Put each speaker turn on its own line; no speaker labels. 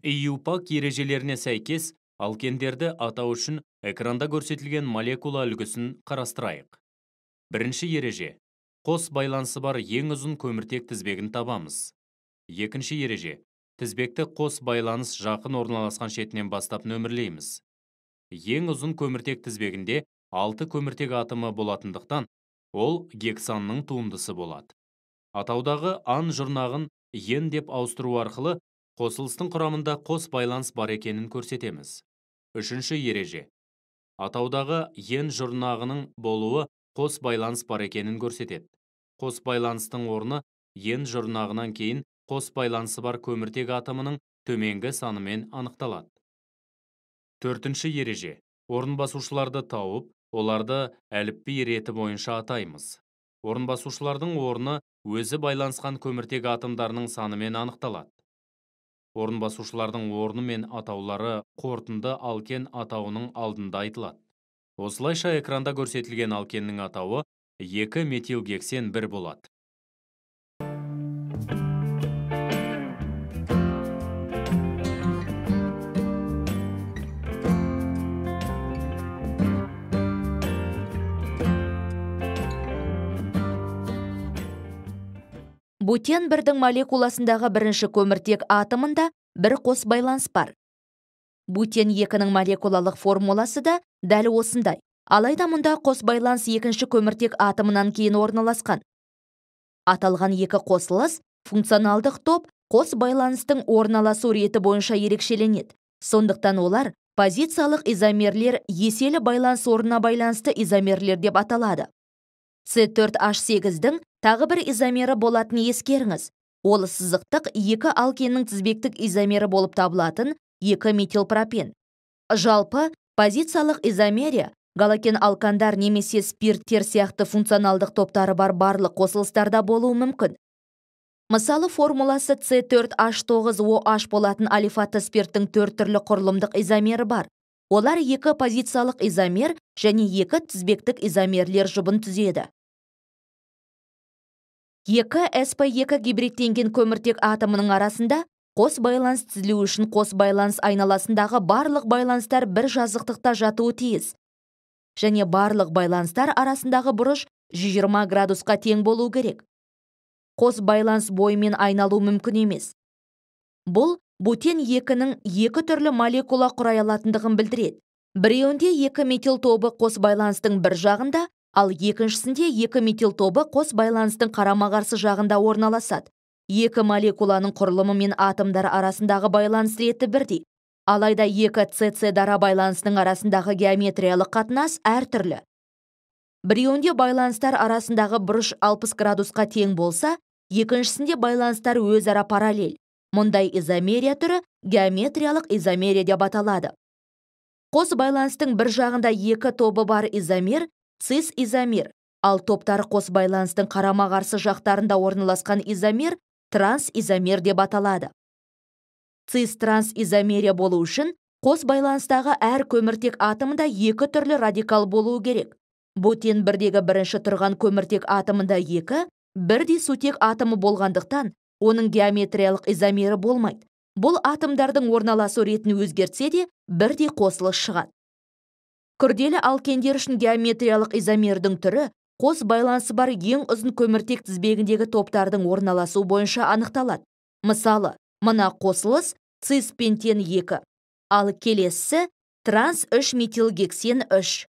EUPAC ережелеріне сәйкес, алкендерді атау үшін экранда көрсетілген молекула үлгісін қарастырайық. Бірінші ереже. Қос байланысы бар ең ұзын көміртек тізбегін табамыз. Екінші ереже. Тізбекті қос байланыс жақын орналасқан шетінен бастап нөмірлейміз. Ең ұзын көміртек тізбегінде 6 көміртек атомы болатындықтан, ол гексанның туындысы болады. Атаудағы ан жұрнағын ен деп ауыстыру арқылы қосылыстың құрамында қос байланыс бар екенін көрсетеміз. Үшінші ереже. Атаудағы ен жұрнағының болуы қос байланыс бар екенін көрсетеді. Қос байланыстың орны ен жұрнағынан кейін қос байланысы бар көміртек атомының төменгі санымен анықталады. Төртінші ереже. Орынбасушыларды тауып, оларды әліпби реті бойынша атаймыз. Орынбасушылардың орны өзі байланысқан көміртек атомдарының санымен анықталады. Орынбасушылардың орны мен атаулары қорытынды алкен атауының алдында айтылады. Осылайша экранда көрсетілген алкеннің атауы 2 метилгексен 1 болады.
Бутен бірдің молекуласындағы бірінші көміртек атомында бір қос байланыс бар. Бутен 2-ның молекулалық формуласы да дәл осындай. Алайда мұнда қос байланыс екінші көміртек атомынан кейін орналасқан. Аталған екі қосылыс функционалдық топ қос байланыстың орналасу реті бойынша ерекшеленеді. Сондықтан олар позициялық изомерлер еселі байланыс орнына байланысты изомерлер деп аталады. С4H8-дің тағы бір изомері болатын ескеріңіз. Ол сызықтық 2 алкеннің тізбектік изомері болып табылатын 2 метилпропен. Жалпы, позициялық изомерия галокен алкандар немесе спирттер сияқты функционалдық топтары бар барлық қосылыстарда болуы мүмкін. Мысалы, формуласы С4H9OH болатын алифатты спирттің 4 түрлі құрылымдық изомері бар. Олар 2 позициялық изомер және 2 тізбектік изомерлер жұбын түзеді. 2sp2 гибридтенген көміртек атомының арасында қос байланыс түзілу үшін қос байланыс айналасындағы барлық байланыстар бір жазықтықта жатуы тиіс. Және барлық байланыстар арасындағы бұрыш 120 градусқа тең болу керек. Қос байланыс бойымен айналу мүмкін емес. Бұл бутен 2-ның 2 түрлі молекула құрай алатындығын білдіреді. Біреуінде 2 метил тобы қос байланыстың бір жағында, ал екіншісінде 2 метил тобы қос байланыстың қарама-қарсы жағында орналасады. 2 молекуланың құрылымы мен атомдар арасындағы байланыс реті бірдей. Алайда 2 CC дара байланысының арасындағы геометриялық қатынас әртүрлі. Біреуінде байланыстар арасындағы бұрыш 60 градусқа тең болса, екіншісінде байланыстар өзара параллель. Мұндай изомерия түрі геометриялық изомерия деп аталады. Қос байланыстың бір жағында 2 тобы бар изомер цис изомер, ал топтары қос байланыстың қарама-қарсы жақтарында орналасқан изомер транс изомер деп аталады. Цис транс изомерия болу үшін қос байланыстағы әр көміртек атомында 2 түрлі радикал болуы керек. Бутен 1-дегі бірінші тұрған көміртек атомында 2, бірдей сутек атомы болғандықтан, оның геометриялық изомері болмайды. Бұл атомдардың орналасу ретін өзгертсе де, бірдей қосылыс шығады. Күрделі алкендер үшін геометриялық изомердің түрі қос байланысы бар ең ұзын көміртек тізбегіндегі топтардың орналасу бойынша анықталады. Мысалы, мына қосылыс цис пентен 2, ал келесісі транс 3 метилгексен 3.